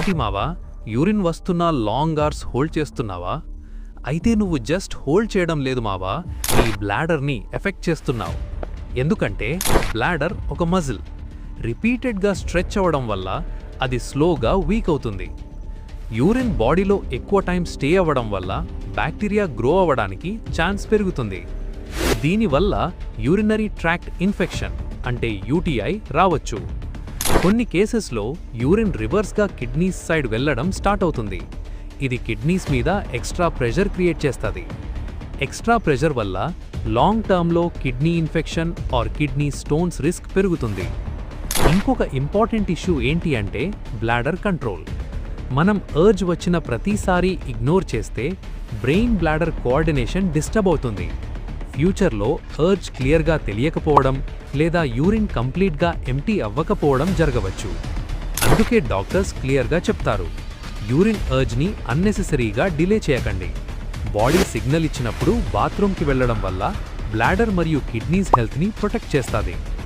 ఏంటి మావా, యూరిన్ వస్తున్నా లాంగ్ అవర్స్ హోల్డ్ చేస్తున్నావా? అయితే నువ్వు జస్ట్ హోల్డ్ చేయడం లేదు మావా, నీ బ్లాడర్ని ఎఫెక్ట్ చేస్తున్నావు. ఎందుకంటే బ్లాడర్ ఒక మజిల్. రిపీటెడ్గా స్ట్రెచ్ అవ్వడం వల్ల అది స్లోగా వీక్ అవుతుంది. యూరిన్ బాడీలో ఎక్కువ టైం స్టే అవ్వడం వల్ల బ్యాక్టీరియా గ్రో అవ్వడానికి ఛాన్స్ పెరుగుతుంది. దీనివల్ల యూరినరీ ట్రాక్ట్ ఇన్ఫెక్షన్ అంటే యూటీఐ రావచ్చు. కొన్ని కేసెస్లో యూరిన్ రివర్స్గా కిడ్నీస్ సైడ్ వెళ్లడం స్టార్ట్ అవుతుంది. ఇది కిడ్నీస్ మీద ఎక్స్ట్రా ప్రెషర్ క్రియేట్ చేస్తుంది. ఎక్స్ట్రా ప్రెషర్ వల్ల లాంగ్ టర్మ్లో kidney infection or kidney stones risk పెరుగుతుంది. ఇంకొక ఇంపార్టెంట్ ఇష్యూ ఏంటి అంటే బ్లాడర్ కంట్రోల్. మనం అర్జ్ వచ్చిన ప్రతిసారి ఇగ్నోర్ చేస్తే బ్రెయిన్ బ్లాడర్ కోఆర్డినేషన్ డిస్టర్బ్ అవుతుంది. ఫ్యూచర్లో అర్జ్ క్లియర్గా తెలియకపోవడం లేదా యూరిన్ కంప్లీట్గా ఎంప్టీ అవ్వకపోవడం జరగవచ్చు. అందుకే డాక్టర్స్ క్లియర్గా చెప్తారు, యూరిన్ అర్జ్ని అన్నెసెసరీగా డిలే చేయకండి. బాడీ సిగ్నల్ ఇచ్చినప్పుడు బాత్రూమ్కి వెళ్లడం వల్ల బ్లాడర్ మరియు కిడ్నీస్ హెల్త్ని ప్రొటెక్ట్ చేస్తుంది.